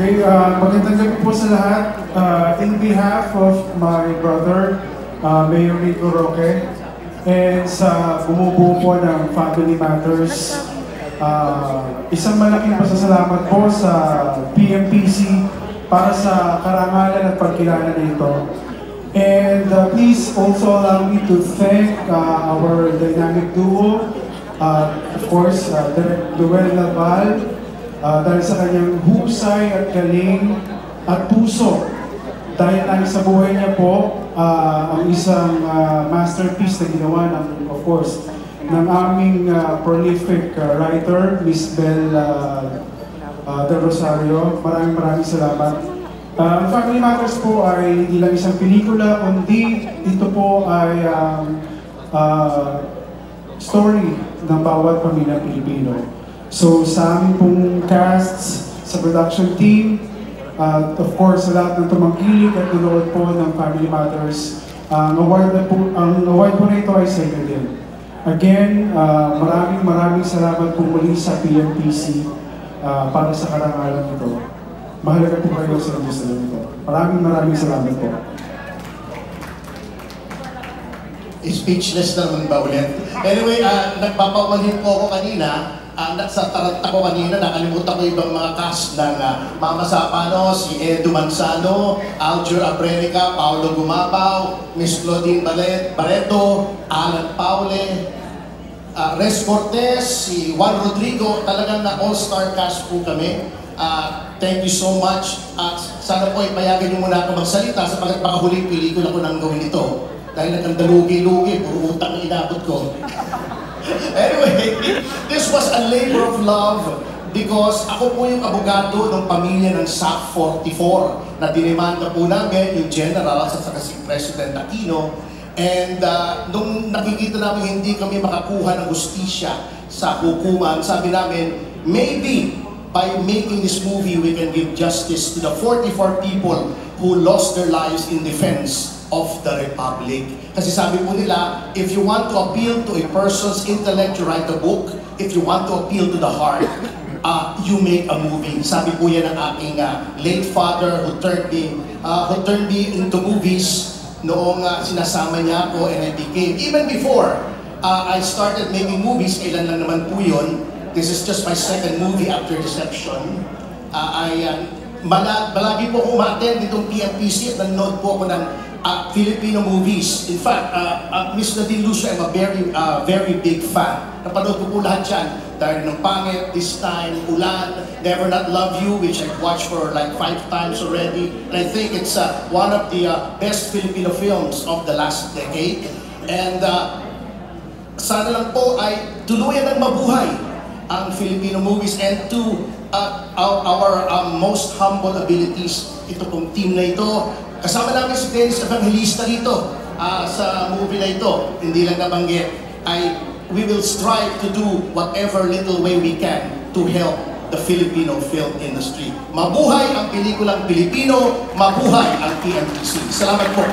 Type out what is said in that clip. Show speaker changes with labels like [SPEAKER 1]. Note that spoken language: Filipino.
[SPEAKER 1] Okay, magandang gabi po sa lahat. In behalf of my brother, Mayor Rico Roque, and sa bumubuo po ng Family Matters, isang malaking pasasalamat po sa PMPC para sa karangalan at pagkilala na ito. And please also allow me to thank our dynamic duo, of course, Direk Joel Laval, dahil sa kanyang husay at galing at puso. Dahil lang sa buhay niya po, ang isang masterpiece na ginawa ng, of course, ng aming prolific writer, Miss Bel Del Rosario. Maraming salamat. Family Matters po ay hindi lang isang pelikula, kundi ito po ay story ng bawat pamilya Pilipino. So sa aming pong casts, sa production team, of course sa lahat ng tumangkilik at nanood po ng Family Matters, ang award po na ito ay sa inyo din. Again, maraming salamat po muli sa PMPC para sa karangalan ito. Mahalaga po kayo sa gusto nito. Maraming salamat po.
[SPEAKER 2] Speechless naman ba ulit? Anyway, nagpapaumanhin po ako kanina. Sa taranta ko kanina, nakalimutan ko ibang mga cast ng Mama Sapano, si Edu Manzano, Aljur Abrenica, Paolo Gumabaw, Miss Claudine Barreto, Alan Paule, Res Cortez, si Juan Rodrigo. Talagang na all-star cast po kami. Thank you so much. Sana po ipayagan niyo muna ako magsalita sapagkat baka huling pelikula ko nang gawin ito. Dahil nagkandalugi-lugi, puro utang na inabot ko. Anyway, this was a labor of love because ako po yung abogado ng pamilya ng SAC 44 na dinimanda po namin yung General sa si President Aquino. And nung nakikita namin hindi kami makakuha ng hustisya sa hukuman, sabi namin, maybe by making this movie, we can give justice to the 44 people who lost their lives in defense of the Republic. Kasi sabi po nila, if you want to appeal to a person's intellect, you write a book. If you want to appeal to the heart, you make a movie. Sabi po yan ng aking late father who turned me into movies noong sinasama niya ako, and I became, even before I started making movies, kailan lang naman po yun. This is just my second movie after Deception. Malagi po akong ma-attend ditong PMPC at nanonood po ako ng Filipino movies. In fact, Miss Nadine Lucio, I'm a very big fan. Napanood ko po lahat yan. Dahil ng Pangit, This Time, Ulan, Never Not Love You, which I've watched for like 5 times already. And I think it's one of the best Filipino films of the last decade. And sana lang po ay tuluyan ng mabuhay ang Filipino movies, and to our most humble abilities, ito pong team na ito. Kasama namin si Dennis Evangelista rito sa movie na ito. Hindi lang nabanggit. We will strive to do whatever little way we can to help the Filipino film industry. Mabuhay ang pelikulang Pilipino, mabuhay ang PMPC. Salamat po.